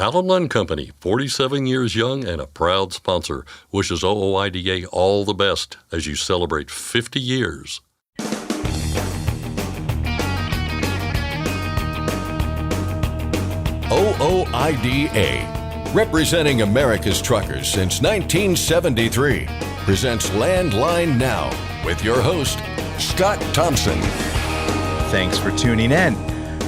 Allen Lund Company, 47 years young and a proud sponsor, wishes OOIDA all the best as you celebrate 50 years. OOIDA, representing America's truckers since 1973, presents Landline Now with your host, Scott Thompson. Thanks for tuning in.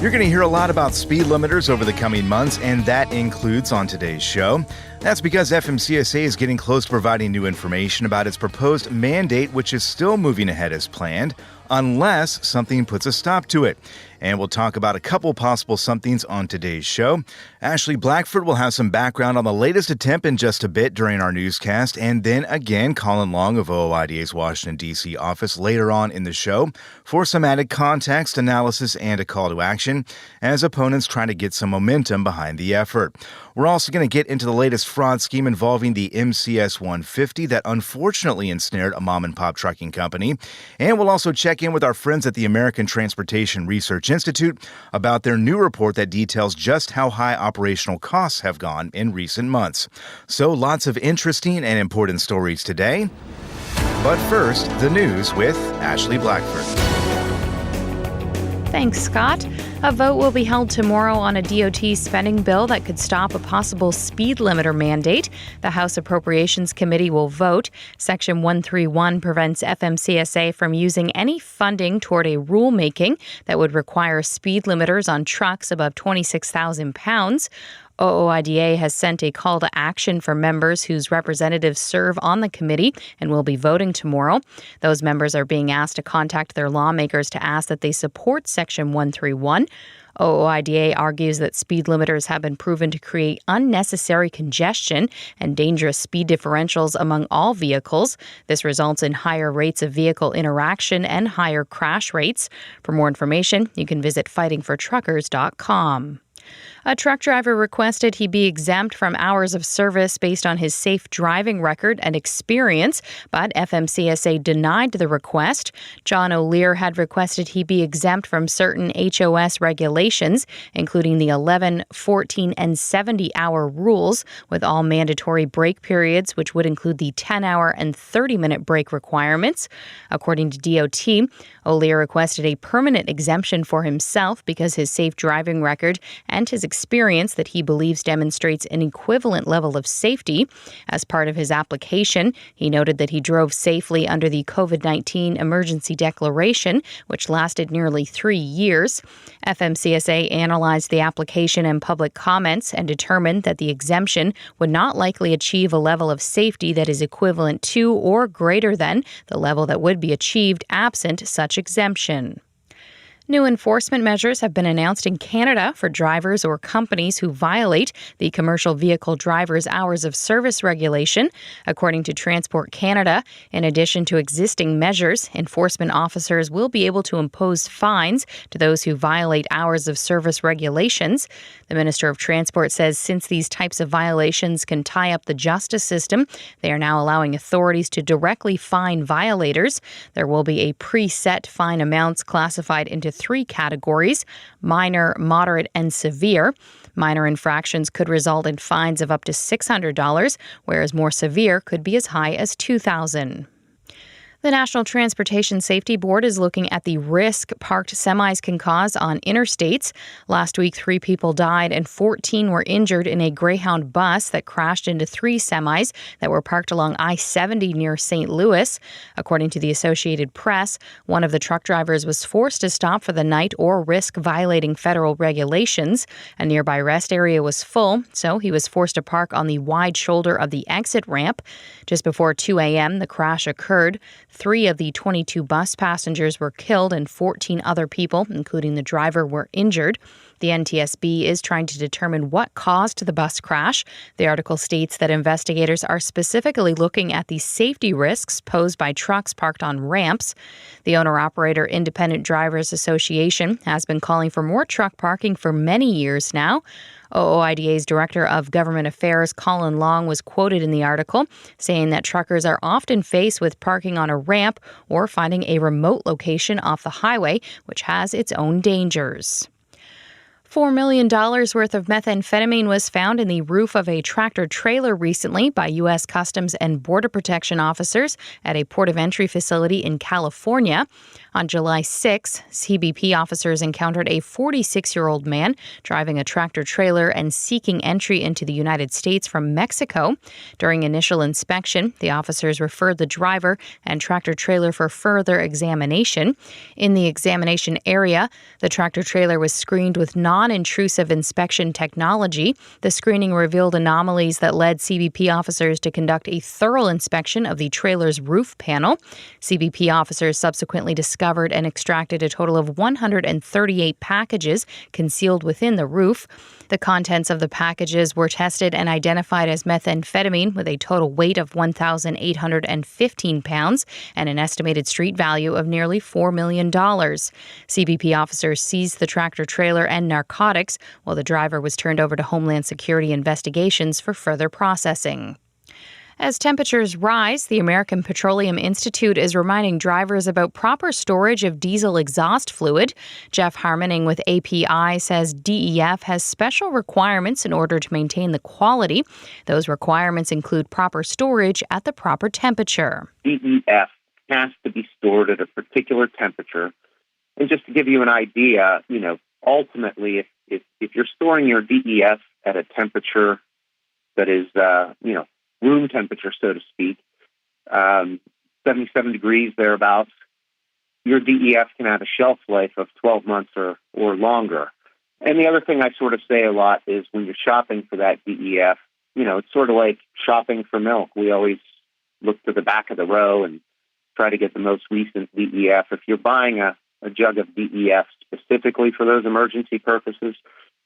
You're going to hear a lot about speed limiters over the coming months, and that includes on today's show. That's because FMCSA is getting close to providing new information about its proposed mandate, which is still moving ahead as planned, unless something puts a stop to it. And we'll talk about a couple possible somethings on today's show. Ashley Blackford will have some background on the latest attempt in just a bit during our newscast. And then again, Colin Long of OOIDA's Washington, D.C. office later on in the show for some added context, analysis, and a call to action as opponents try to get some momentum behind the effort. We're also going to get into the latest fraud scheme involving the MCS 150 that unfortunately ensnared a mom-and-pop trucking company. And we'll also check in with our friends at the American Transportation Research Institute about their new report that details just how high operational costs have gone in recent months. So lots of interesting and important stories today. But first, the news with Ashley Blackford. Thanks, Scott. A vote will be held tomorrow on a DOT spending bill that could stop a possible speed limiter mandate. The House Appropriations Committee will vote. Section 131 prevents FMCSA from using any funding toward a rulemaking that would require speed limiters on trucks above 26,000 pounds. OOIDA has sent a call to action for members whose representatives serve on the committee and will be voting tomorrow. Those members are being asked to contact their lawmakers to ask that they support Section 131. OOIDA argues that speed limiters have been proven to create unnecessary congestion and dangerous speed differentials among all vehicles. This results in higher rates of vehicle interaction and higher crash rates. For more information, you can visit fightingfortruckers.com. A truck driver requested he be exempt from hours of service based on his safe driving record and experience, but FMCSA denied the request. John O'Lear had requested he be exempt from certain HOS regulations, including the 11, 14, and 70-hour rules, with all mandatory break periods, which would include the 10-hour and 30-minute break requirements. According to DOT, O'Lear requested a permanent exemption for himself because his safe driving record and his experience that he believes demonstrates an equivalent level of safety. As part of his application, he noted that he drove safely under the COVID-19 emergency declaration, which lasted nearly 3 years. FMCSA analyzed the application and public comments and determined that the exemption would not likely achieve a level of safety that is equivalent to or greater than the level that would be achieved absent such exemption. New enforcement measures have been announced in Canada for drivers or companies who violate the commercial vehicle driver's hours of service regulation. According to Transport Canada, in addition to existing measures, enforcement officers will be able to impose fines to those who violate hours of service regulations. The Minister of Transport says since these types of violations can tie up the justice system, they are now allowing authorities to directly fine violators. There will be a preset fine amounts classified into 3 categories: minor, moderate, and severe. Minor infractions could result in fines of up to $600, whereas more severe could be as high as $2,000. The National Transportation Safety Board is looking at the risk parked semis can cause on interstates. Last week, 3 people died and 14 were injured in a Greyhound bus that crashed into 3 semis that were parked along I-70 near St. Louis. According to the Associated Press, one of the truck drivers was forced to stop for the night or risk violating federal regulations. A nearby rest area was full, so he was forced to park on the wide shoulder of the exit ramp. Just before 2 a.m., the crash occurred. 3 of the 22 bus passengers were killed and 14 other people, including the driver, were injured. The NTSB is trying to determine what caused the bus crash. The article states that investigators are specifically looking at the safety risks posed by trucks parked on ramps. The Owner-Operator Independent Drivers Association has been calling for more truck parking for many years now. OOIDA's Director of Government Affairs, Colin Long, was quoted in the article saying that truckers are often faced with parking on a ramp or finding a remote location off the highway, which has its own dangers. $4 million worth of methamphetamine was found in the roof of a tractor-trailer recently by U.S. Customs and Border Protection officers at a port of entry facility in California. On July 6, CBP officers encountered a 46-year-old man driving a tractor-trailer and seeking entry into the United States from Mexico. During initial inspection, the officers referred the driver and tractor-trailer for further examination. In the examination area, the tractor-trailer was screened with non-intrusive inspection technology. The screening revealed anomalies that led CBP officers to conduct a thorough inspection of the trailer's roof panel. CBP officers subsequently discovered and extracted a total of 138 packages concealed within the roof. The contents of the packages were tested and identified as methamphetamine with a total weight of 1,815 pounds and an estimated street value of nearly $4 million. CBP officers seized the tractor-trailer and narcotics, while the driver was turned over to Homeland Security investigations for further processing. As temperatures rise, the American Petroleum Institute is reminding drivers about proper storage of diesel exhaust fluid. Jeff Harmoning with API says DEF has special requirements in order to maintain the quality. Those requirements include proper storage at the proper temperature. DEF has to be stored at a particular temperature. And just to give you an idea, ultimately, if you're storing your DEF at a temperature that is, room temperature, so to speak, 77 degrees thereabouts, your DEF can have a shelf life of 12 months or longer. And the other thing I sort of say a lot is when you're shopping for that DEF, it's sort of like shopping for milk. We always look to the back of the row and try to get the most recent DEF. If you're buying a jug of DEF specifically for those emergency purposes,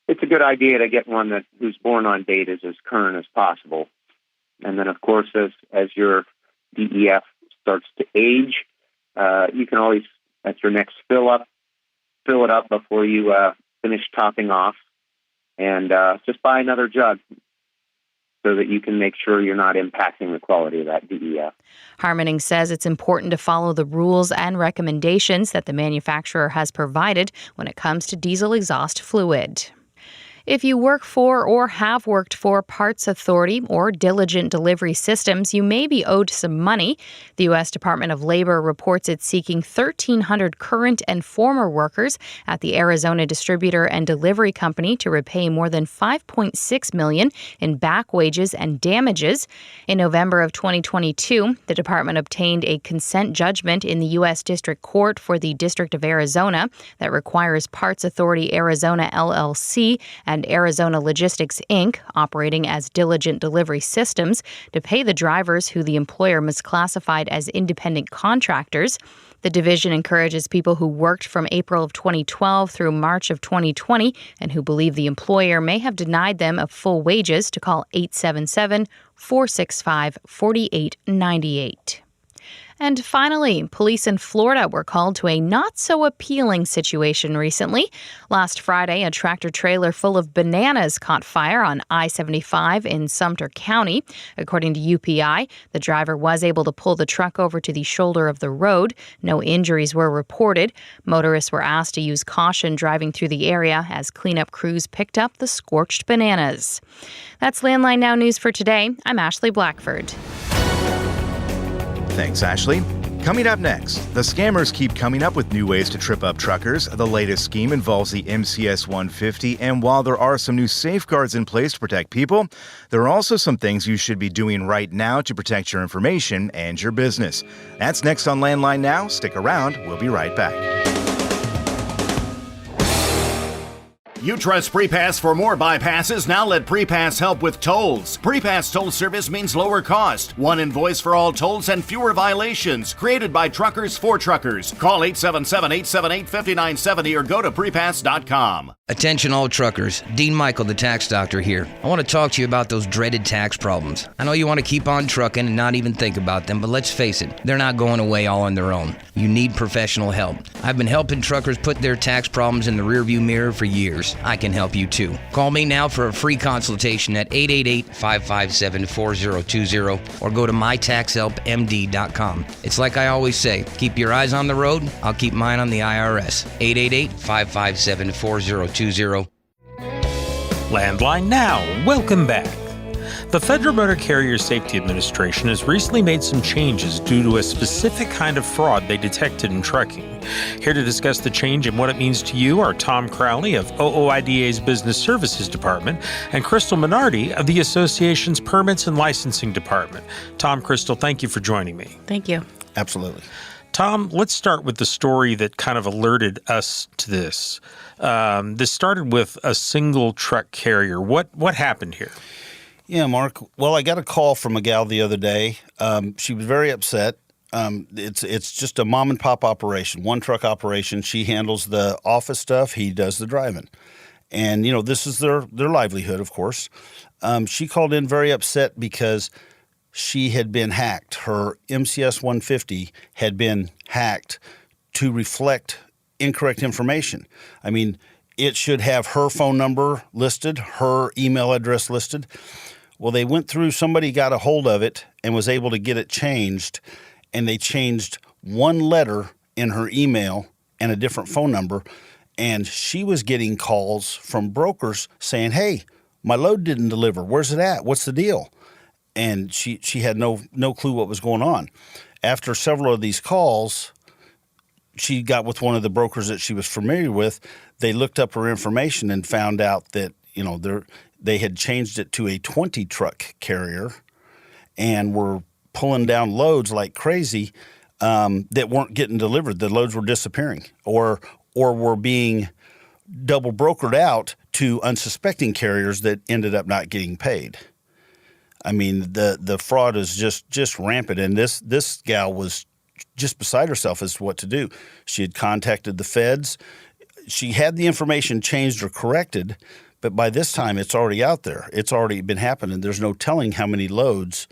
it's a good idea to get one whose born-on date is as current as possible. And then, of course, as your DEF starts to age, you can always, at your next fill it up before you finish topping off, and just buy another jug so that you can make sure you're not impacting the quality of that DEF. Harmoning says it's important to follow the rules and recommendations that the manufacturer has provided when it comes to diesel exhaust fluid. If you work for or have worked for Parts Authority or Diligent Delivery Systems, you may be owed some money. The U.S. Department of Labor reports it's seeking 1,300 current and former workers at the Arizona Distributor and Delivery Company to repay more than $5.6 million in back wages and damages. In November of 2022, the department obtained a consent judgment in the U.S. District Court for the District of Arizona that requires Parts Authority Arizona LLC and Arizona Logistics, Inc., operating as Diligent Delivery Systems, to pay the drivers who the employer misclassified as independent contractors. The division encourages people who worked from April of 2012 through March of 2020 and who believe the employer may have denied them of full wages to call 877-465-4898. And finally, police in Florida were called to a not-so-appealing situation recently. Last Friday, a tractor-trailer full of bananas caught fire on I-75 in Sumter County. According to UPI, the driver was able to pull the truck over to the shoulder of the road. No injuries were reported. Motorists were asked to use caution driving through the area as cleanup crews picked up the scorched bananas. That's Landline Now News for today. I'm Ashley Blackford. Thanks, Ashley. Coming up next, the scammers keep coming up with new ways to trip up truckers. The latest scheme involves the MCS 150, and while there are some new safeguards in place to protect people, there are also some things you should be doing right now to protect your information and your business. That's next on Landline Now. Stick around. We'll be right back. You trust PrePass for more bypasses? Now let PrePass help with tolls. PrePass toll service means lower cost, one invoice for all tolls, and fewer violations. Created by truckers for truckers. Call 877-878-5970 or go to prepass.com. Attention all truckers, Dean Michael, the tax doctor here. I want to talk to you about those dreaded tax problems. I know you want to keep on trucking and not even think about them, but let's face it, they're not going away all on their own. You need professional help. I've been helping truckers put their tax problems in the rearview mirror for years. I can help you too. Call me now for a free consultation at 888-557-4020 or go to mytaxhelpmd.com. It's like I always say, keep your eyes on the road, I'll keep mine on the IRS. 888-557-4020. Landline Now, welcome back. The Federal Motor Carrier Safety Administration has recently made some changes due to a specific kind of fraud they detected in trucking. Here to discuss the change and what it means to you are Tom Crowley of OOIDA's Business Services Department and Crystal Minardi of the Association's Permits and Licensing Department. Tom, Crystal, thank you for joining me. Thank you. Absolutely. Tom, let's start with the story that kind of alerted us to this. This started with a single truck carrier. What happened here? Yeah, Mark. Well, I got a call from a gal the other day. She was very upset. It's just a mom and pop operation, one truck operation. She handles the office stuff. He does the driving. And, this is their livelihood, of course. She called in very upset because she had been hacked. Her MCS 150 had been hacked to reflect incorrect information. I mean, it should have her phone number listed, her email address listed. Well, they went through, somebody got a hold of it and was able to get it changed, and they changed one letter in her email and a different phone number, and she was getting calls from brokers saying, hey, my load didn't deliver. Where's it at? What's the deal? And she had no clue what was going on. After several of these calls, she got with one of the brokers that she was familiar with. They looked up her information and found out that, they had changed it to a 20-truck carrier and were pulling down loads like crazy that weren't getting delivered. The loads were disappearing or were being double brokered out to unsuspecting carriers that ended up not getting paid. I mean, the fraud is just rampant, and this gal was just beside herself as to what to do. She had contacted the feds. She had the information changed or corrected, but by this time it's already out there. It's already been happening. There's no telling how many loads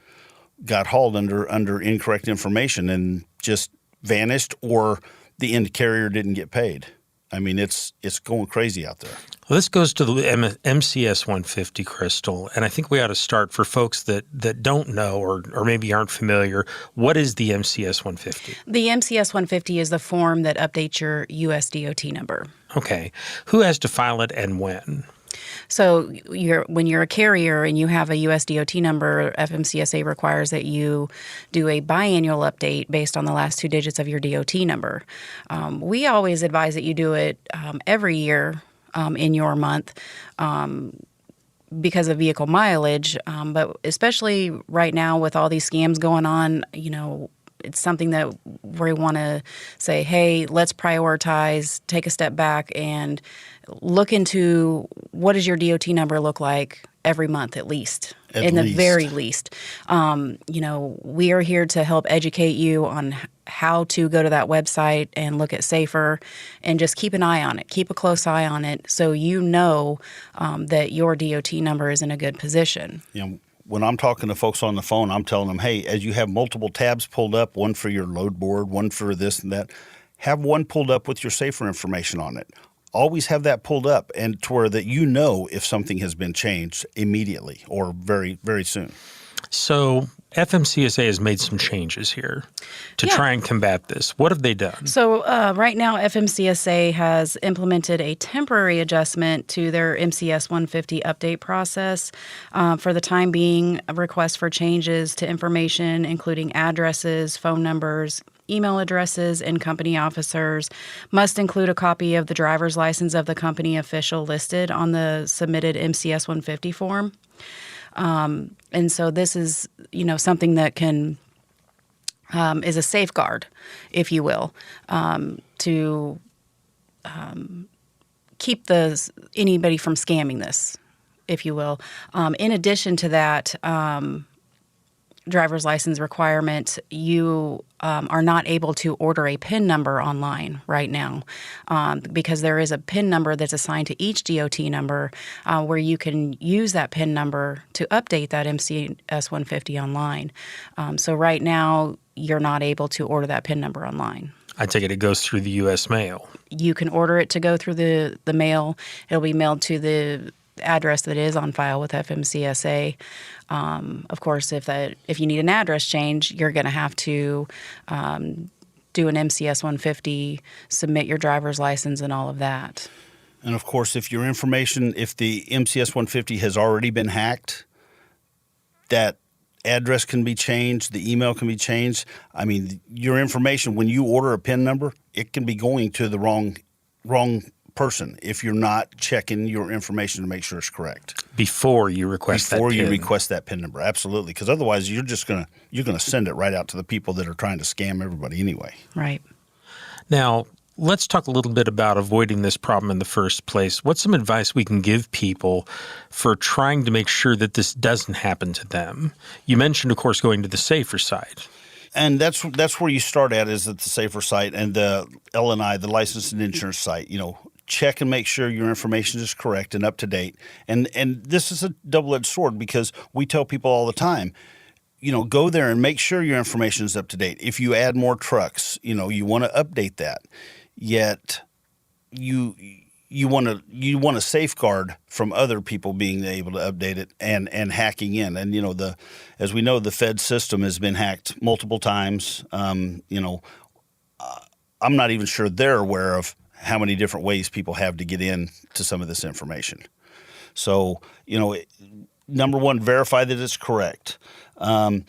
got hauled under incorrect information and just vanished, or the end carrier didn't get paid. I mean, it's going crazy out there. Well, this goes to the MCS 150, Crystal, and I think we ought to start for folks that don't know or maybe aren't familiar. What is the MCS 150? The MCS 150 is the form that updates your U.S. DOT number. Okay. Who has to file it and when? So when you're a carrier and you have a U.S. DOT number, FMCSA requires that you do a biannual update based on the last two digits of your DOT number. We always advise that you do it every year in your month because of vehicle mileage, but especially right now with all these scams going on, it's something that we want to say, hey, let's prioritize, take a step back, and look into what does your DOT number look like every month at least. The very least. We are here to help educate you on how to go to that website and look at Safer, and just keep an eye on it. Keep a close eye on it so that your DOT number is in a good position. When I'm talking to folks on the phone, I'm telling them, hey, as you have multiple tabs pulled up, one for your load board, one for this and that, have one pulled up with your Safer information on it. Always have that pulled up, and to where that if something has been changed immediately or very, very soon. So FMCSA has made some changes here to try and combat this. What have they done? So right now, FMCSA has implemented a temporary adjustment to their MCS 150 update process. For the time being, a request for changes to information, including addresses, phone numbers, email addresses, and company officers must include a copy of the driver's license of the company official listed on the submitted MCS 150 form. And so this is, something that can is a safeguard, if you will, to keep anybody from scamming this, if you will. In addition to that, driver's license requirement, you are not able to order a PIN number online right now because there is a PIN number that's assigned to each DOT number where you can use that PIN number to update that MCS 150 online. So right now, you're not able to order that PIN number online. I take it goes through the U.S. mail. You can order it to go through the mail. It'll be mailed to the address that is on file with FMCSA. Of course, if you need an address change, you're going to have to do an MCS 150, submit your driver's license, and all of that. And of course, if your information, if the MCS 150 has already been hacked, that address can be changed, the email can be changed. I mean, your information, when you order a PIN number, it can be going to the wrong person if you're not checking your information to make sure it's correct. Before you request that PIN. Before you request that PIN number, absolutely. Because otherwise, you're gonna send it right out to the people that are trying to scam everybody anyway. Right. Now, let's talk a little bit about avoiding this problem in the first place. What's some advice we can give people for trying to make sure that this doesn't happen to them? You mentioned, of course, going to the safer side. And that's where you start at, is at the safer site and the LNI, the licensed and insurance site. Check and make sure your information is correct and up to date. And this is a double-edged sword, because we tell people all the time, go there and make sure your information is up to date. If you add more trucks, you want to update that. Yet you want to safeguard from other people being able to update it and hacking in. And as we know, the Fed system has been hacked multiple times. I'm not even sure they're aware of how many different ways people have to get in to some of this information. So, number one, verify that it's correct. And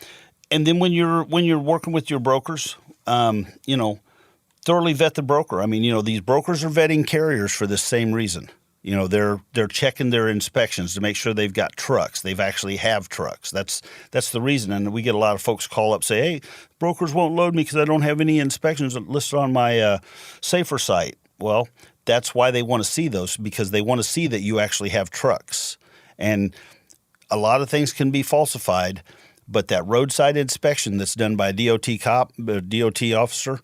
then when you're working with your brokers, thoroughly vet the broker. I mean, these brokers are vetting carriers for the same reason. They're checking their inspections to make sure they've got trucks. They've actually have trucks. That's the reason. And we get a lot of folks call up, say, "Hey, brokers won't load me because I don't have any inspections listed on my safer site." Well, that's why they want to see those, because they want to see that you actually have trucks. And a lot of things can be falsified, but that roadside inspection that's done by a DOT cop, a DOT officer,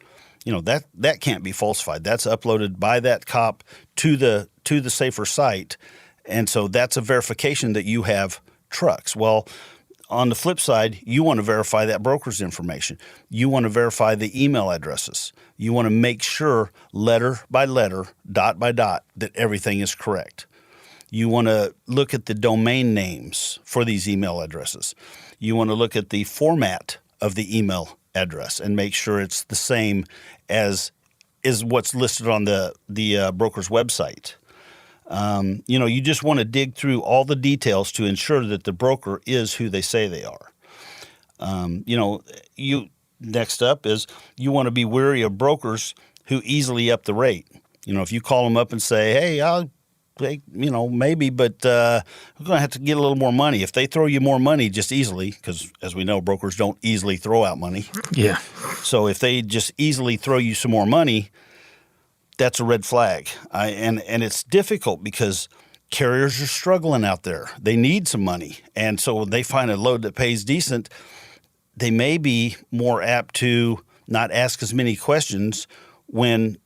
that can't be falsified. That's uploaded by that cop to the safer site, and so that's a verification that you have trucks. Well, on the flip side, you want to verify that broker's information. You want to verify the email addresses. You want to make sure, letter by letter, dot by dot, that everything is correct. You want to look at the domain names for these email addresses. You want to look at the format of the email address and make sure it's the same as is what's listed on the broker's website. You just want to dig through all the details to ensure that the broker is who they say they are. Next up is you want to be wary of brokers who easily up the rate. If you call them up and say, "Hey, maybe, but we're going to have to get a little more money." If they throw you more money just easily, because as we know, brokers don't easily throw out money. Yeah. So if they just easily throw you some more money, that's a red flag. And it's difficult because carriers are struggling out there. They need some money. And so when they find a load that pays decent, they may be more apt to not ask as many questions, when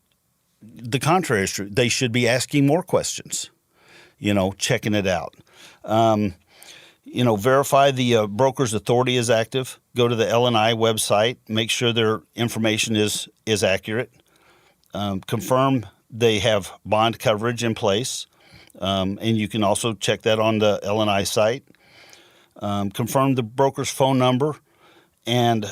the contrary is true. They should be asking more questions, checking it out. Verify the broker's authority is active. Go to the LNI website. Make sure their information is accurate. Confirm they have bond coverage in place. And you can also check that on the LNI site. Confirm the broker's phone number, and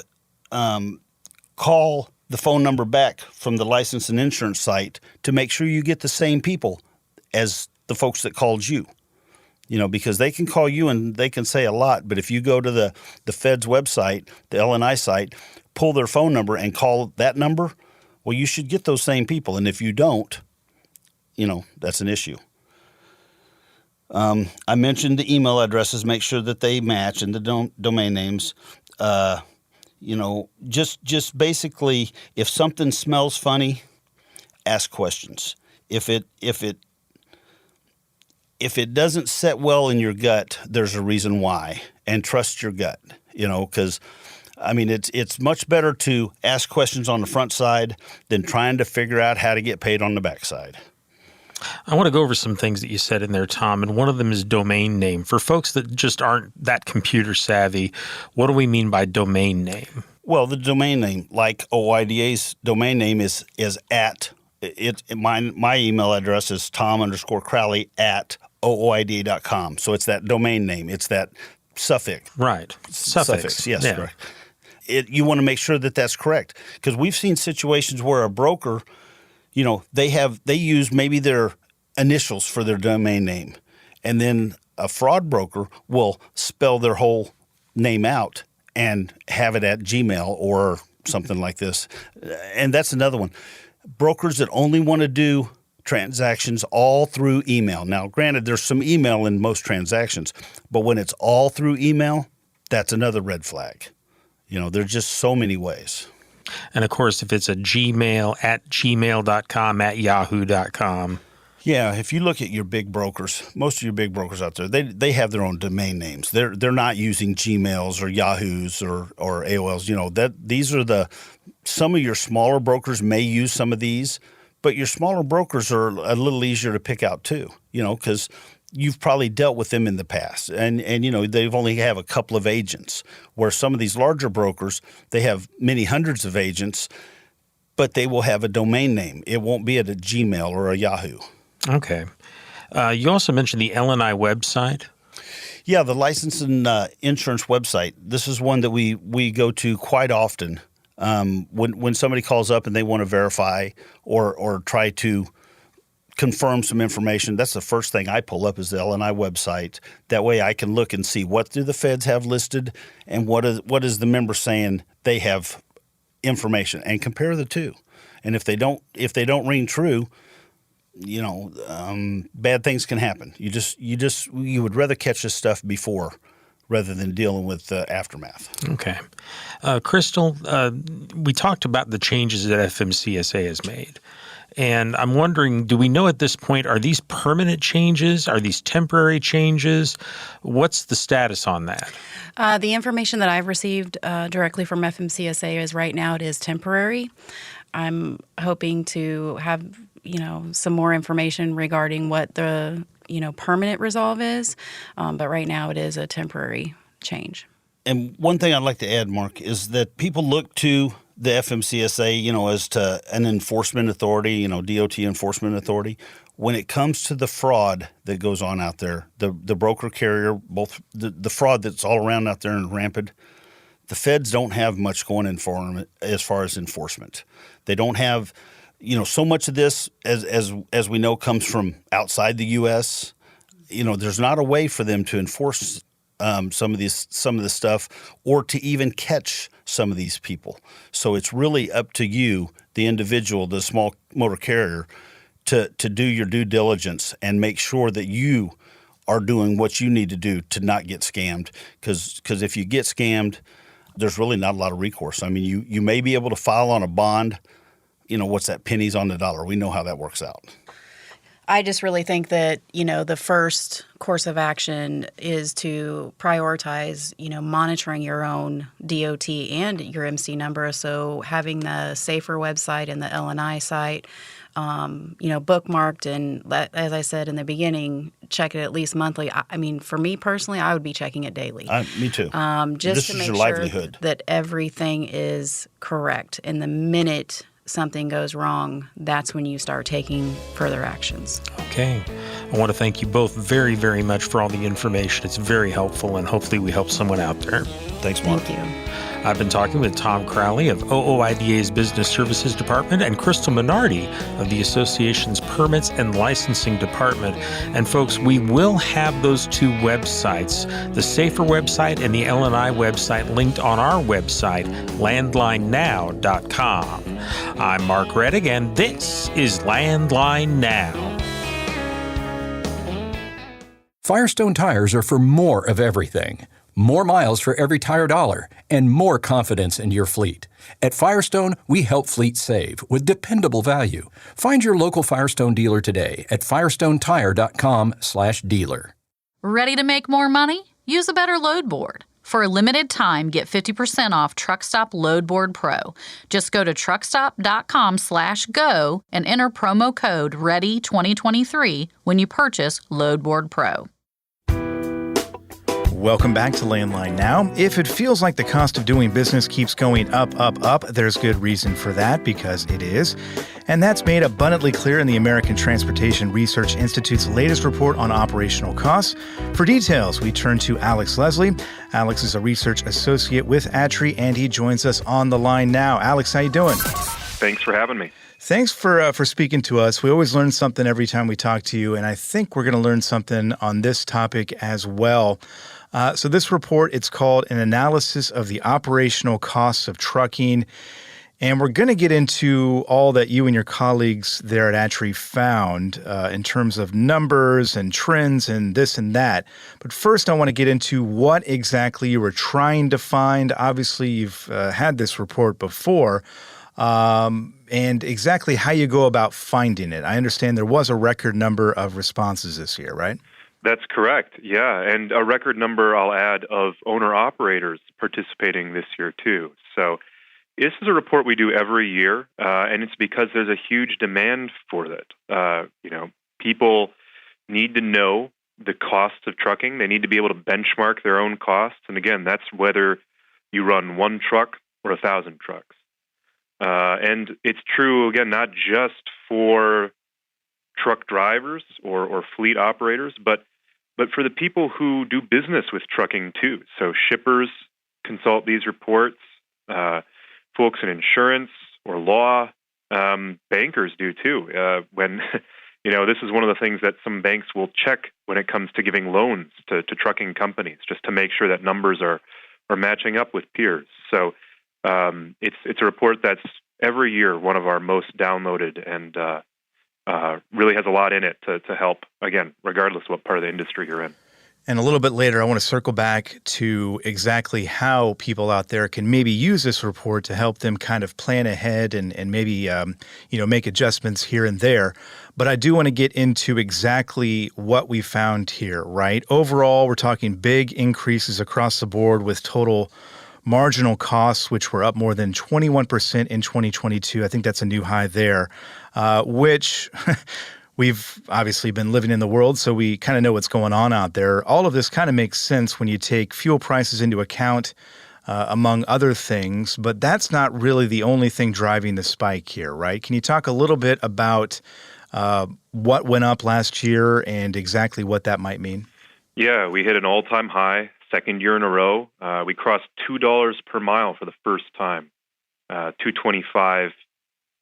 call the phone number back from the license and insurance site to make sure you get the same people as the folks that called you. Because they can call you and they can say a lot, but if you go to the Fed's website, the LNI site, pull their phone number and call that number, well, you should get those same people. And if you don't, that's an issue. I mentioned the email addresses. Make sure that they match, and the domain names. Just basically, if something smells funny, ask questions. If it doesn't set well in your gut, there's a reason why, and trust your gut. Because it's much better to ask questions on the front side than trying to figure out how to get paid on the back side. I want to go over some things that you said in there, Tom, and one of them is domain name. For folks that just aren't that computer savvy, what do we mean by domain name? Well, the domain name, like OIDA's domain name, is at it. My email address is tom_crowley@ooida.com. So it's that domain name. It's that suffix. Right. Suffix. Yes, yeah. Correct. You want to make sure that that's correct, because we've seen situations where a broker, they use maybe their initials for their domain name. And then a fraud broker will spell their whole name out and have it at Gmail or something like this. And that's another one. Brokers that only want to do transactions all through email. Now, granted, there's some email in most transactions, but when it's all through email, that's another red flag. There's just so many ways. And of course, if it's a Gmail at gmail.com, at yahoo.com. Yeah, if you look at your big brokers, most of your big brokers out there, they have their own domain names. They're not using Gmails or Yahoos or AOLs. These are some of your smaller brokers may use some of these, but your smaller brokers are a little easier to pick out too. Because you've probably dealt with them in the past, and they've only have a couple of agents. Where some of these larger brokers, they have many hundreds of agents, but they will have a domain name. It won't be at a Gmail or a Yahoo. Okay. You also mentioned the L&I website. Yeah, the license and insurance website. This is one that we go to quite often. When somebody calls up and they want to verify or try to confirm some information, that's the first thing I pull up is the L&I website. That way I can look and see what do the feds have listed and what is the member saying they have information, and compare the two. And if they don't ring true, bad things can happen. You would rather catch this stuff before rather than dealing with the aftermath. Okay. Crystal, we talked about the changes that FMCSA has made. And I'm wondering, do we know at this point, are these permanent changes? Are these temporary changes? What's the status on that? The information that I've received directly from FMCSA is right now it is temporary. I'm hoping to have some more information regarding what the, permanent resolve is. But right now it is a temporary change. And one thing I'd like to add, Mark, is that people look to the FMCSA, as to an enforcement authority, DOT enforcement authority. When it comes to the fraud that goes on out there, the broker carrier, both the fraud that's all around out there and rampant, the feds don't have much going in for them as far as enforcement. They don't have so much of this, as we know, comes from outside the U.S. There's not a way for them to enforce some of this stuff or to even catch some of these people. So it's really up to you, the individual, the small motor carrier, to do your due diligence and make sure that you are doing what you need to do to not get scammed. Because if you get scammed, there's really not a lot of recourse. I mean, you may be able to file on a bond. What's that, pennies on the dollar? We know how that works out. I just really think that, the first course of action is to prioritize, monitoring your own DOT and your MC number. So having the SAFER website and the L&I site, bookmarked, and as I said in the beginning, check it at least monthly. I mean, for me personally, I would be checking it daily. Me too. Just to make sure that everything is correct. And the minute something goes wrong, that's when you start taking further actions. Okay. I want to thank you both very, very much for all the information. It's very helpful, and hopefully we help someone out there. Thanks, Mark. Thank you. I've been talking with Tom Crowley of OOIDA's Business Services Department and Crystal Minardi of the Association's Permits and Licensing Department. And folks, we will have those two websites, the SAFER website and the L&I website, linked on our website, landlinenow.com. I'm Mark Reddick, and this is Landline Now. Firestone tires are for more of everything. More miles for every tire dollar, and more confidence in your fleet. At Firestone, we help fleets save with dependable value. Find your local Firestone dealer today at firestonetire.com/dealer. Ready to make more money? Use a better load board. For a limited time, get 50% off Truckstop Load Board Pro. Just go to truckstop.com/go and enter promo code READY2023 when you purchase Load Board Pro. Welcome back to Landline Now. If it feels like the cost of doing business keeps going up, there's good reason for that, because it is. And that's made abundantly clear in the American Transportation Research Institute's latest report on operational costs. For details, we turn to Alex Leslie. Alex is a research associate with ATRI, and he joins us on the line now. Alex, how you doing? Thanks for having me. Thanks for speaking to us. We always learn something every time we talk to you, and I think we're going to learn something on this topic as well. So this report, it's called An Analysis of the Operational Costs of Trucking, and we're going to get into all that you and your colleagues there at ATRI found in terms of numbers and trends and this and that. But first, I want to get into what exactly you were trying to find. Obviously, you've had this report before. And exactly how you go about finding it. I understand there was a record number of responses this year, right? That's correct, yeah. And a record number, I'll add, of owner-operators participating this year, too. So this is a report we do every year, and it's because there's a huge demand for it. People need to know the costs of trucking. They need to be able to benchmark their own costs. And again, that's whether you run one truck or 1,000 trucks. And it's true, again, not just for truck drivers or fleet operators, but for the people who do business with trucking too. So shippers consult these reports, folks in insurance or law, bankers do too. When this is one of the things that some banks will check when it comes to giving loans to trucking companies, just to make sure that numbers are matching up with peers. So it's a report that's every year one of our most downloaded and really has a lot in it to help, again, regardless of what part of the industry you're in. And a little bit later, I want to circle back to exactly how people out there can maybe use this report to help them kind of plan ahead and maybe make adjustments here and there. But I do want to get into exactly what we found here, right? Overall, we're talking big increases across the board with total marginal costs, which were up more than 21% in 2022. I think that's a new high there, which we've obviously been living in the world, so we kind of know what's going on out there. All of this kind of makes sense when you take fuel prices into account, among other things, but that's not really the only thing driving the spike here, right? Can you talk a little bit about what went up last year and exactly what that might mean? Yeah, we hit an all-time high. Second year in a row, we crossed $2 per mile for the first time, $2.25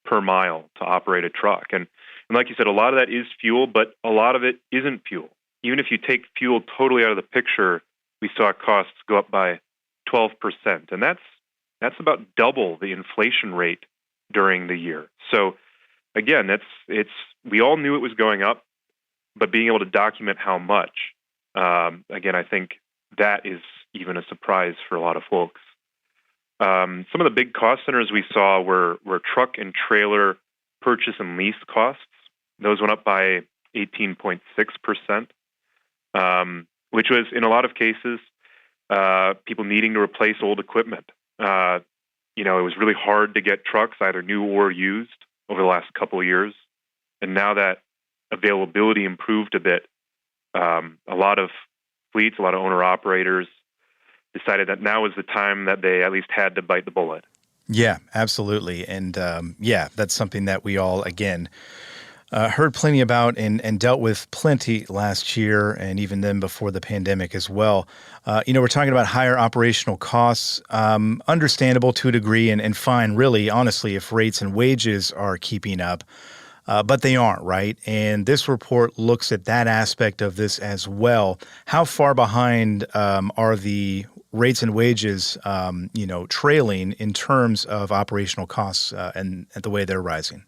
per mile to operate a truck. And like you said, a lot of that is fuel, but a lot of it isn't fuel. Even if you take fuel totally out of the picture, we saw costs go up by 12%, and that's about double the inflation rate during the year. So again, we all knew it was going up, but being able to document how much, again, I think that is even a surprise for a lot of folks. Some of the big cost centers we saw were truck and trailer purchase and lease costs. Those went up by 18.6%, which was, in a lot of cases, people needing to replace old equipment. It was really hard to get trucks, either new or used, over the last couple of years. And now that availability improved a bit, a lot of fleets, a lot of owner-operators decided that now was the time that they at least had to bite the bullet. Yeah, absolutely. And that's something that we all, again, heard plenty about and dealt with plenty last year and even then before the pandemic as well. We're talking about higher operational costs, understandable to a degree and fine, really, honestly, if rates and wages are keeping up. But they aren't, right? And this report looks at that aspect of this as well. How far behind are the rates and wages, trailing in terms of operational costs and the way they're rising?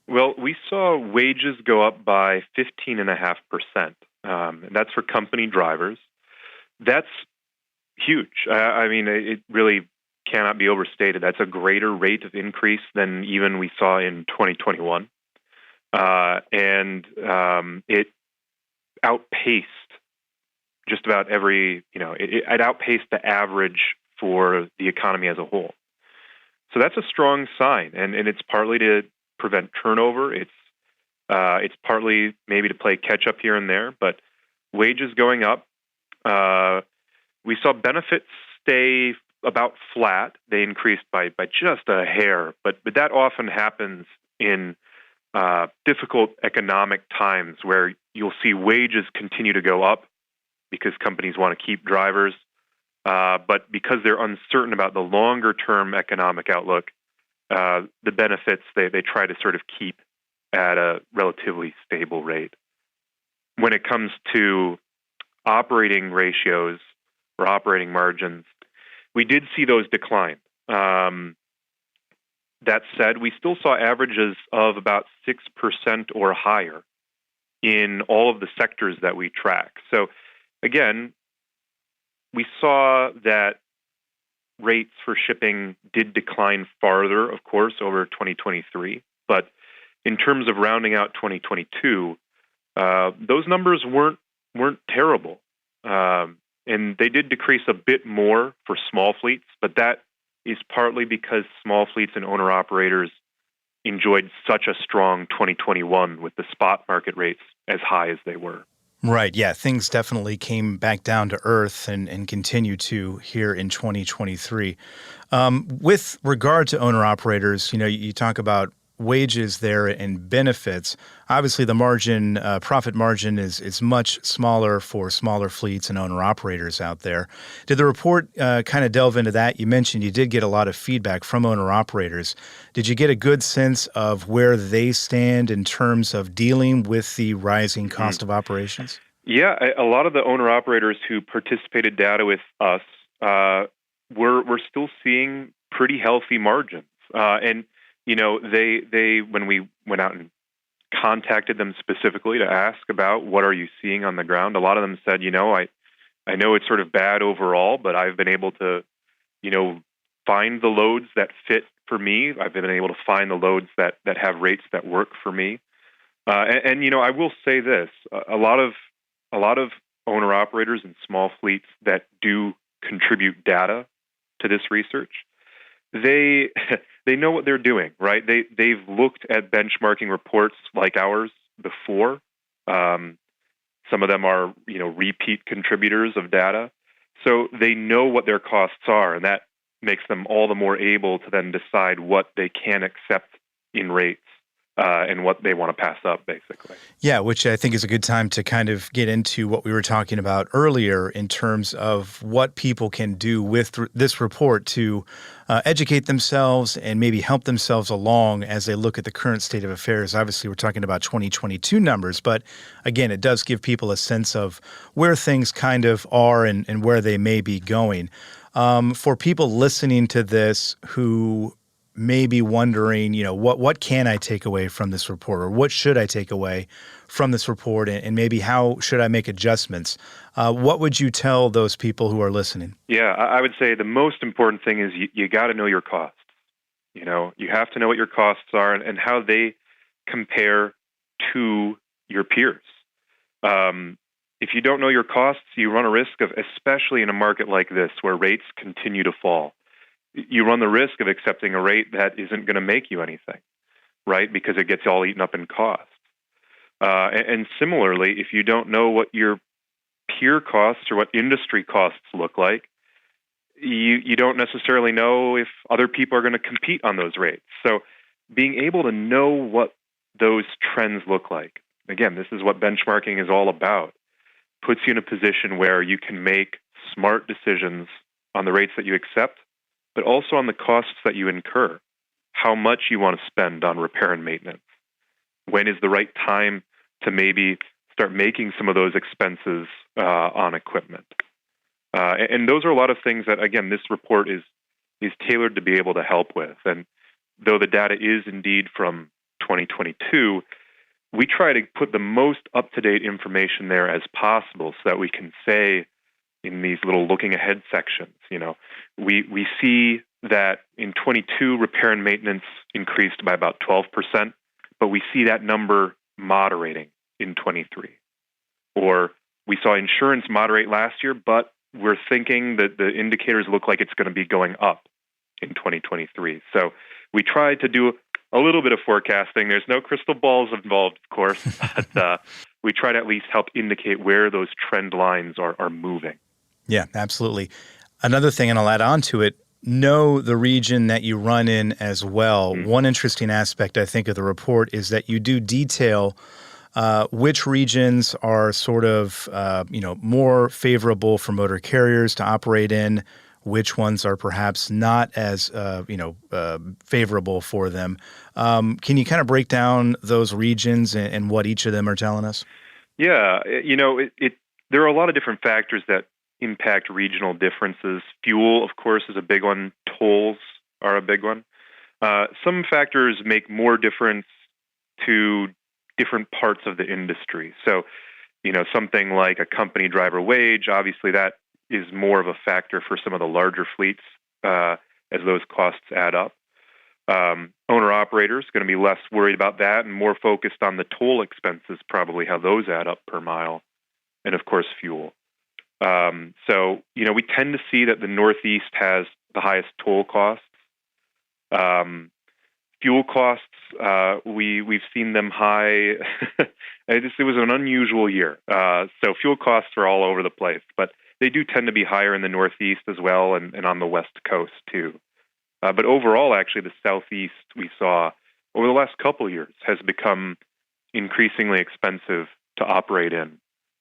Well, we saw wages go up by 15.5%. And that's for company drivers. That's huge. It really cannot be overstated. That's a greater rate of increase than even we saw in 2021. It outpaced just about it outpaced the average for the economy as a whole. So that's a strong sign, and it's partly to prevent turnover. It's partly maybe to play catch up here and there, but wages going up. We saw benefits stay about flat. They increased by just a hair, but that often happens in difficult economic times where you'll see wages continue to go up because companies want to keep drivers, but because they're uncertain about the longer-term economic outlook, the benefits they try to sort of keep at a relatively stable rate. When it comes to operating ratios or operating margins, we did see those decline. That said, we still saw averages of about 6% or higher in all of the sectors that we track. So again, we saw that rates for shipping did decline farther, of course, over 2023. But in terms of rounding out 2022, those numbers weren't terrible. And they did decrease a bit more for small fleets, but that is partly because small fleets and owner-operators enjoyed such a strong 2021 with the spot market rates as high as they were. Right. Yeah. Things definitely came back down to earth and continue to here in 2023. With regard to owner-operators, you talk about wages there and benefits. Obviously, the margin, profit margin is much smaller for smaller fleets and owner-operators out there. Did the report kind of delve into that? You mentioned you did get a lot of feedback from owner-operators. Did you get a good sense of where they stand in terms of dealing with the rising cost of operations? Yeah, a lot of the owner-operators who participated data with us we're still seeing pretty healthy margins. And they when we went out and contacted them specifically to ask about what are you seeing on the ground, a lot of them said, I know it's sort of bad overall, but I've been able to, find the loads that fit for me. I've been able to find the loads that have rates that work for me. And I will say this, a lot of owner operators and small fleets that do contribute data to this research, they know what they're doing, right? They've looked at benchmarking reports like ours before. Some of them are, repeat contributors of data. So they know what their costs are, and that makes them all the more able to then decide what they can accept in rates and what they want to pass up, basically. Yeah, which I think is a good time to kind of get into what we were talking about earlier in terms of what people can do with this report to educate themselves and maybe help themselves along as they look at the current state of affairs. Obviously, we're talking about 2022 numbers, but again, it does give people a sense of where things kind of are and where they may be going. For people listening to this who may be wondering, what can I take away from this report, or what should I take away from this report, and maybe how should I make adjustments? What would you tell those people who are listening? Yeah, I would say the most important thing is you got to know your costs. You have to know what your costs are and how they compare to your peers. If you don't know your costs, you run a risk of, especially in a market like this where rates continue to fall, you run the risk of accepting a rate that isn't going to make you anything, right? Because it gets all eaten up in cost. And similarly, if you don't know what your peer costs or what industry costs look like, you don't necessarily know if other people are going to compete on those rates. So being able to know what those trends look like, again, this is what benchmarking is all about, puts you in a position where you can make smart decisions on the rates that you accept, but also on the costs that you incur, how much you want to spend on repair and maintenance. When is the right time to maybe start making some of those expenses on equipment? And those are a lot of things that, again, this report is tailored to be able to help with. And though the data is indeed from 2022, we try to put the most up-to-date information there as possible so that we can say in these little looking ahead sections, we see that in 22 repair and maintenance increased by about 12%, but we see that number moderating in 23. Or we saw insurance moderate last year, but we're thinking that the indicators look like it's going to be going up in 2023. So we try to do a little bit of forecasting. There's no crystal balls involved, of course, but we try to at least help indicate where those trend lines are moving. Yeah, absolutely. Another thing, and I'll add on to it, know the region that you run in as well. One interesting aspect, I think, of the report is that you do detail which regions are sort of, more favorable for motor carriers to operate in, which ones are perhaps not as favorable for them. Can you kind of break down those regions and what each of them are telling us? Yeah, there are a lot of different factors that impact regional differences. Fuel, of course, is a big one. Tolls are a big one. Some factors make more difference to different parts of the industry. So, something like a company driver wage, obviously that is more of a factor for some of the larger fleets as those costs add up. Owner-operators going to be less worried about that and more focused on the toll expenses, probably how those add up per mile, and of course fuel. We tend to see that the Northeast has the highest toll costs. Fuel costs, we've seen them high. It was an unusual year. So fuel costs are all over the place, but they do tend to be higher in the Northeast as well and on the West Coast too. But overall, actually, the Southeast we saw over the last couple of years has become increasingly expensive to operate in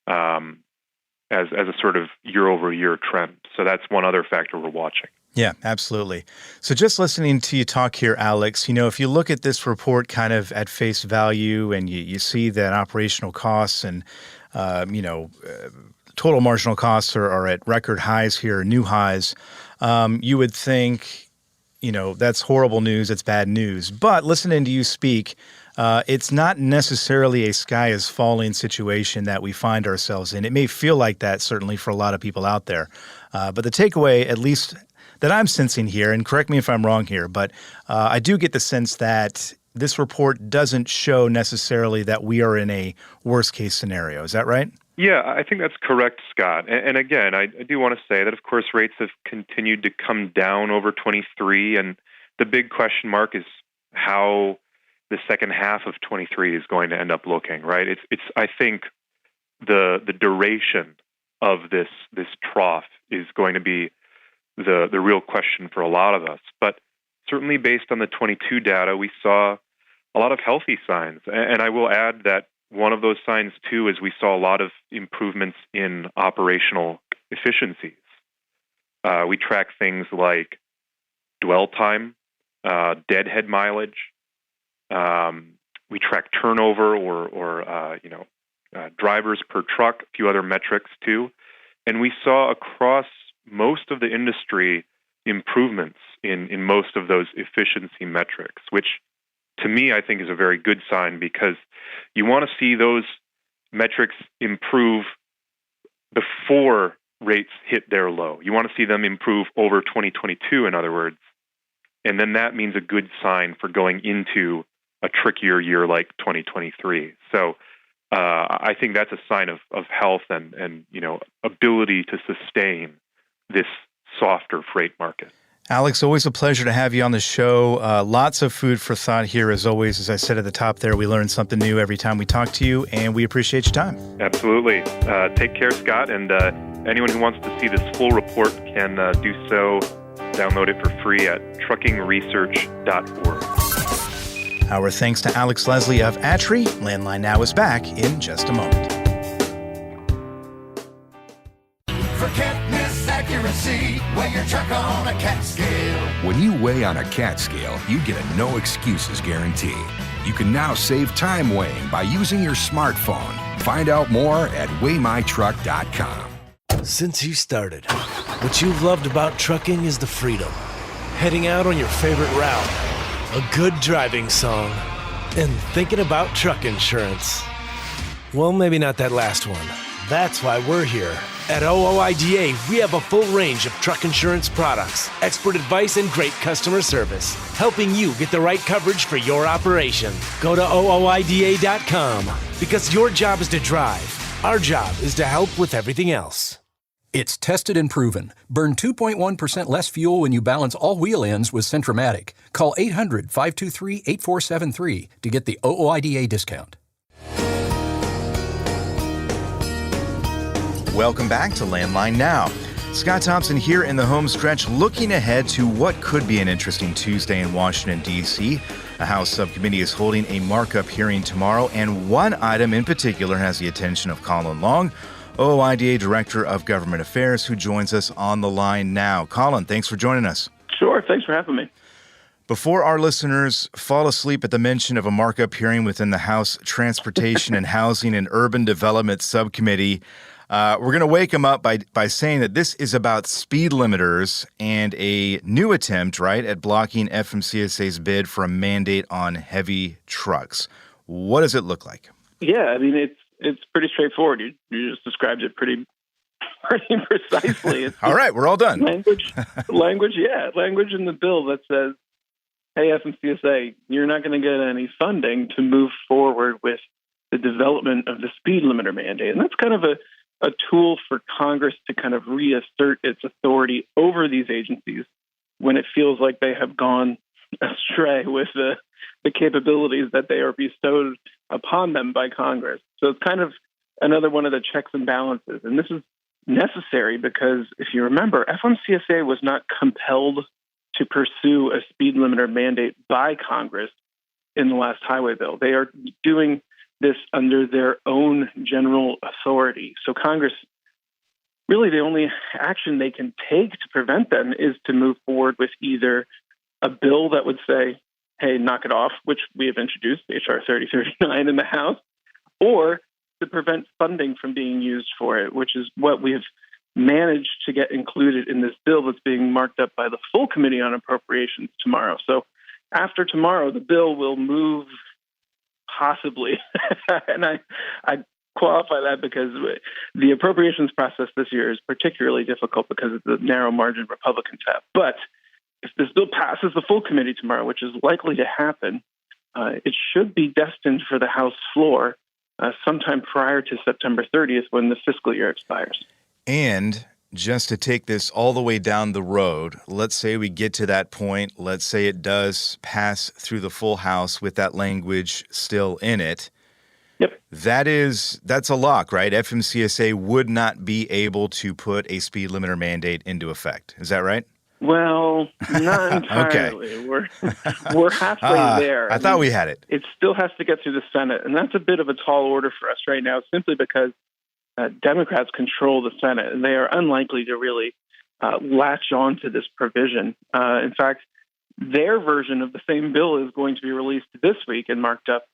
as a sort of year-over-year trend. So that's one other factor we're watching. Yeah, absolutely. So just listening to you talk here, Alex, if you look at this report kind of at face value and you see that operational costs and, total marginal costs are at record highs here, new highs, you would think, that's horrible news, it's bad news. But listening to you speak, it's not necessarily a sky is falling situation that we find ourselves in. It may feel like that, certainly, for a lot of people out there. But the takeaway, at least that I'm sensing here, and correct me if I'm wrong here, but I do get the sense that this report doesn't show necessarily that we are in a worst-case scenario. Is that right? Yeah, I think that's correct, Scott. And again, I do want to say that, of course, rates have continued to come down over 23, and the big question mark is how the second half of 23 is going to end up looking, right? It's I think the duration of this trough is going to be the real question for a lot of us. But certainly based on the 22 data, we saw a lot of healthy signs. And I will add that one of those signs, too, is we saw a lot of improvements in operational efficiencies. We track things like dwell time, deadhead mileage. We track turnover or drivers per truck, a few other metrics, too. And we saw across most of the industry improvements in most of those efficiency metrics, which to me I think is a very good sign because you want to see those metrics improve before rates hit their low. You want to see them improve over 2022, in other words, and then that means a good sign for going into a trickier year like 2023. So I think that's a sign of health and ability to sustain this softer freight market. Alex, always a pleasure to have you on the show. Lots of food for thought here, as always. As I said at the top there, we learn something new every time we talk to you, and we appreciate your time. Absolutely. Take care, Scott, and anyone who wants to see this full report can do so. Download it for free at truckingresearch.org. Our thanks to Alex Leslie of ATRI. Landline Now is back in just a moment. Forget misaccuracy, weigh your truck on a CAT scale. When you weigh on a CAT scale, you get a no excuses guarantee. You can now save time weighing by using your smartphone. Find out more at weightmytruck.com. Since you started, what you've loved about trucking is the freedom. Heading out on your favorite route, a good driving song, and thinking about truck insurance. Well, maybe not that last one. That's why we're here. At OOIDA, we have a full range of truck insurance products, expert advice, and great customer service, helping you get the right coverage for your operation. Go to OOIDA.com because your job is to drive. Our job is to help with everything else. It's tested and proven. Burn 2.1% less fuel when you balance all wheel ends with Centromatic. Call 800-523-8473 to get the OOIDA discount. Welcome back to Landline Now. Scott Thompson here in the home stretch, looking ahead to what could be an interesting Tuesday in Washington, D.C. A House subcommittee is holding a markup hearing tomorrow, and one item in particular has the attention of Colin Long. OOIDA Director of Government Affairs, who joins us on the line now. Colin, thanks for joining us. Sure, thanks for having me. Before our listeners fall asleep at the mention of a markup hearing within the House Transportation and Housing and Urban Development Subcommittee, we're going to wake them up by saying that this is about speed limiters and a new attempt, right, at blocking FMCSA's bid for a mandate on heavy trucks. What does it look like? Yeah, I mean, it's pretty straightforward. You just described it pretty precisely. It's all right, we're all done. Language in the bill that says, hey, FMCSA, you're not going to get any funding to move forward with the development of the speed limiter mandate. And that's kind of a tool for Congress to kind of reassert its authority over these agencies when it feels like they have gone astray with the capabilities that they are bestowed upon them by Congress. So it's kind of another one of the checks and balances. And this is necessary because, if you remember, FMCSA was not compelled to pursue a speed limiter mandate by Congress in the last highway bill. They are doing this under their own general authority. So Congress, really the only action they can take to prevent them is to move forward with either a bill that would say, hey, knock it off, which we have introduced, H.R. 3039 in the House, or to prevent funding from being used for it, which is what we have managed to get included in this bill that's being marked up by the full Committee on Appropriations tomorrow. So after tomorrow, the bill will move possibly, and I qualify that because the appropriations process this year is particularly difficult because of the narrow margin Republicans have. But if this bill passes the full committee tomorrow, which is likely to happen, it should be destined for the House floor sometime prior to September 30th when the fiscal year expires. And just to take this all the way down the road, let's say we get to that point. Let's say it does pass through the full House with that language still in it. Yep. That's a lock, right? FMCSA would not be able to put a speed limiter mandate into effect. Is that right? Well, not entirely. Okay. We're halfway there. I thought we had it. It still has to get through the Senate, and that's a bit of a tall order for us right now, simply because Democrats control the Senate, and they are unlikely to really latch on to this provision. In fact, their version of the same bill is going to be released this week and marked up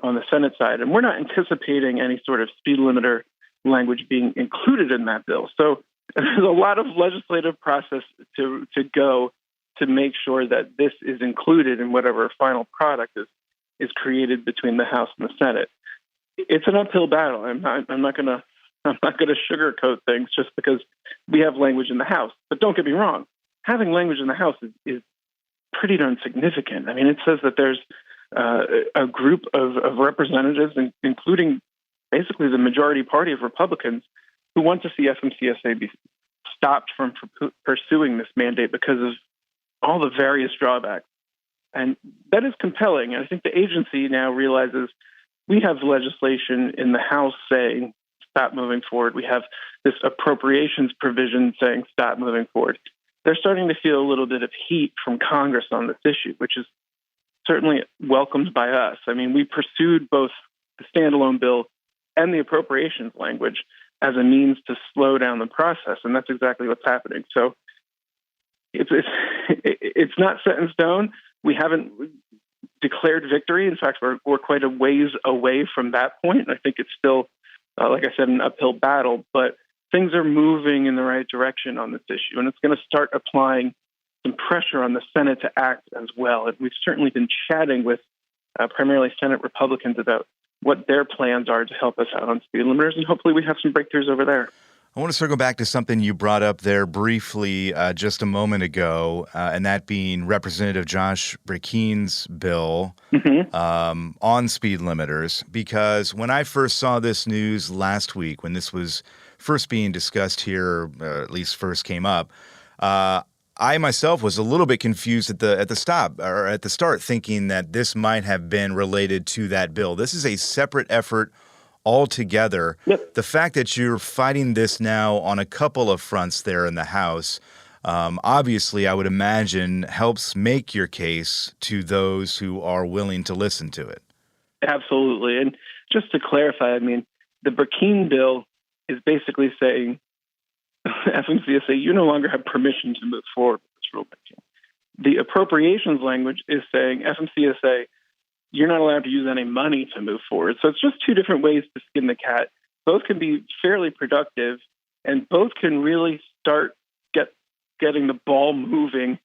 on the Senate side. And we're not anticipating any sort of speed limiter language being included in that bill. So there's a lot of legislative process to go to make sure that this is included in whatever final product is created between the House and the Senate. It's an uphill battle. I'm not going to sugarcoat things just because we have language in the House. But don't get me wrong, having language in the House is pretty darn significant. I mean, it says that there's a group of representatives, including basically the majority party of Republicans, who want to see FMCSA be stopped from pursuing this mandate because of all the various drawbacks. And that is compelling. And I think the agency now realizes we have legislation in the House saying stop moving forward. We have this appropriations provision saying stop moving forward. They're starting to feel a little bit of heat from Congress on this issue, which is certainly welcomed by us. I mean, we pursued both the standalone bill and the appropriations language as a means to slow down the process, and that's exactly what's happening. So it's not set in stone. We haven't declared victory. In fact, we're quite a ways away from that point. I think it's still, like I said, an uphill battle, but things are moving in the right direction on this issue, and it's going to start applying some pressure on the Senate to act as well. And we've certainly been chatting with primarily Senate Republicans about what their plans are to help us out on speed limiters, and hopefully we have some breakthroughs over there. I want to circle back to something you brought up there briefly just a moment ago, and that being Representative Josh Brackeen's bill on speed limiters, because when I first saw this news last week, when this was first being discussed here, at least first came up, I myself was a little bit confused at the start, thinking that this might have been related to that bill. This is a separate effort altogether. Yep. The fact that you're fighting this now on a couple of fronts there in the House, obviously, I would imagine, helps make your case to those who are willing to listen to it. Absolutely. And just to clarify, I mean, the Brackeen bill is basically saying, FMCSA, you no longer have permission to move forward with this rulemaking. The appropriations language is saying, FMCSA, you're not allowed to use any money to move forward. So it's just two different ways to skin the cat. Both can be fairly productive, and both can really start getting the ball moving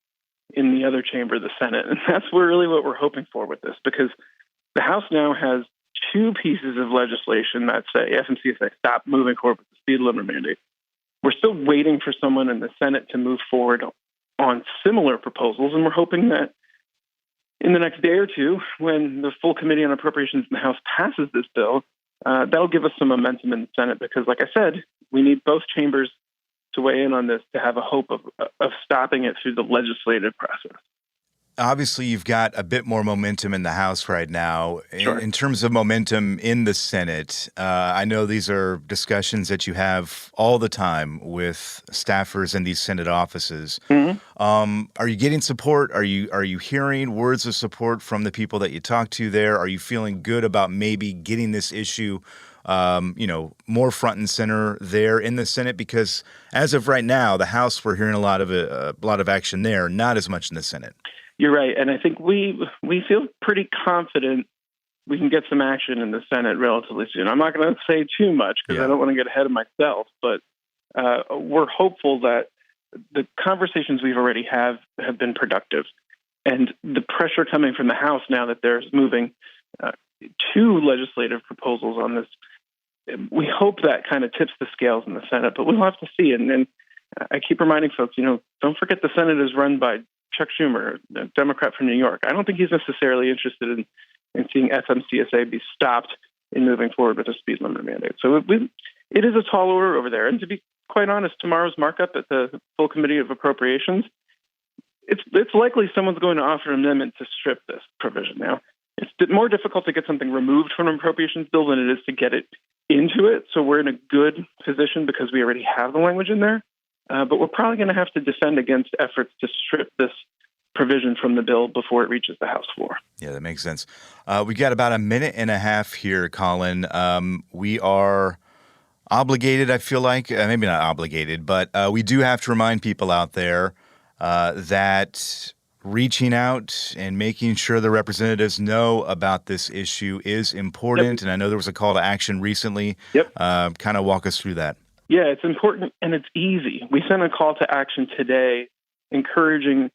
in the other chamber of the Senate. And that's really what we're hoping for with this, because the House now has two pieces of legislation that say, FMCSA, stop moving forward with the speed limit mandate. We're still waiting for someone in the Senate to move forward on similar proposals, and we're hoping that in the next day or two, when the full Committee on Appropriations in the House passes this bill, that'll give us some momentum in the Senate, because, like I said, we need both chambers to weigh in on this to have a hope of stopping it through the legislative process. Obviously, you've got a bit more momentum in the House right now. Sure. In terms of momentum in the Senate, I know these are discussions that you have all the time with staffers in these Senate offices. Mm-hmm. Are you getting support? Are you hearing words of support from the people that you talk to there? Are you feeling good about maybe getting this issue more front and center there in the Senate? Because as of right now, the House, we're hearing a lot of action there, not as much in the Senate. You're right, and I think we feel pretty confident we can get some action in the Senate relatively soon. I'm not going to say too much because I don't want to get ahead of myself, but we're hopeful that the conversations we've already have been productive, and the pressure coming from the House now that there's moving two legislative proposals on this, we hope that kind of tips the scales in the Senate, but we'll have to see. And I keep reminding folks, don't forget the Senate is run by Chuck Schumer, a Democrat from New York. I don't think he's necessarily interested in seeing FMCSA be stopped in moving forward with a speed limit mandate. So it is a tall order over there. And to be quite honest, tomorrow's markup at the full Committee of Appropriations, it's likely someone's going to offer an amendment to strip this provision now. It's more difficult to get something removed from an appropriations bill than it is to get it into it. So we're in a good position because we already have the language in there. But we're probably going to have to defend against efforts to strip this provision from the bill before it reaches the House floor. Yeah, that makes sense. We got about a minute and a half here, Colin. We are obligated, I feel like, maybe not obligated, but we do have to remind people out there that reaching out and making sure the representatives know about this issue is important. Yep. And I know there was a call to action recently. Yep. Kind of walk us through that. Yeah, it's important and it's easy. We sent a call to action today encouraging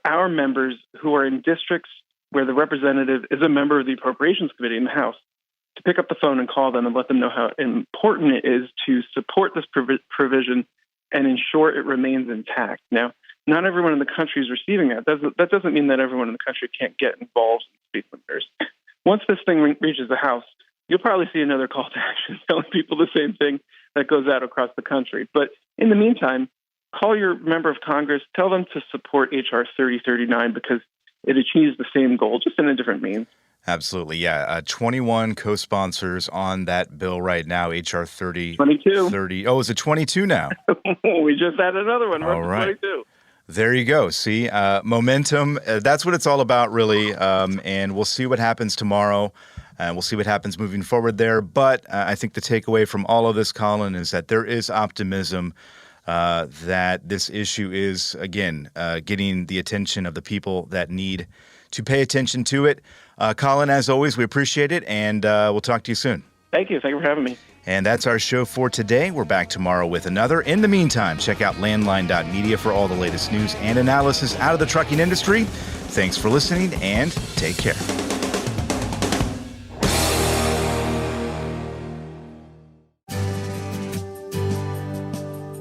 our members who are in districts where the representative is a member of the Appropriations Committee in the House to pick up the phone and call them and let them know how important it is to support this provision and ensure it remains intact. Now, not everyone in the country is receiving that. That doesn't mean that everyone in the country can't get involved in speed limiters. Once this thing reaches the House, you'll probably see another call to action telling people the same thing that goes out across the country. But in the meantime, call your member of Congress, tell them to support H.R. 3039 because it achieves the same goal, just in a different means. Absolutely, yeah. 21 co-sponsors on that bill right now, H.R. 22. 30. Oh, is it 22 now? We just had another one. All right. 22. There you go. See, momentum, that's what it's all about, really. And we'll see what happens tomorrow. We'll see what happens moving forward there. But I think the takeaway from all of this, Colin, is that there is optimism that this issue is, again, getting the attention of the people that need to pay attention to it. Colin, as always, we appreciate it, and we'll talk to you soon. Thank you. Thank you for having me. And that's our show for today. We're back tomorrow with another. In the meantime, check out landline.media for all the latest news and analysis out of the trucking industry. Thanks for listening, and take care.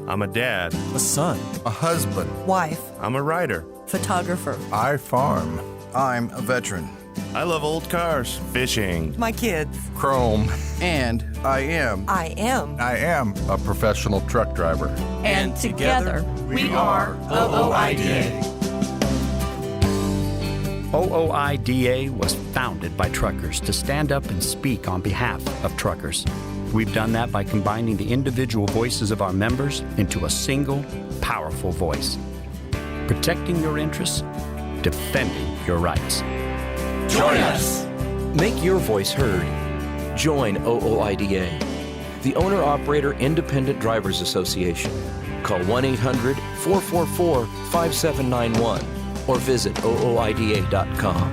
I'm a dad, a son, a husband, wife, I'm a writer, photographer. I farm. I'm a veteran. I love old cars, fishing, my kids, chrome, and I am a professional truck driver. And together we are OOIDA. OOIDA was founded by truckers to stand up and speak on behalf of truckers. We've done that by combining the individual voices of our members into a single, powerful voice. Protecting your interests, defending your rights. Join us! Make your voice heard. Join OOIDA. the Owner-Operator Independent Drivers Association. Call 1-800-444-5791 or visit ooida.com.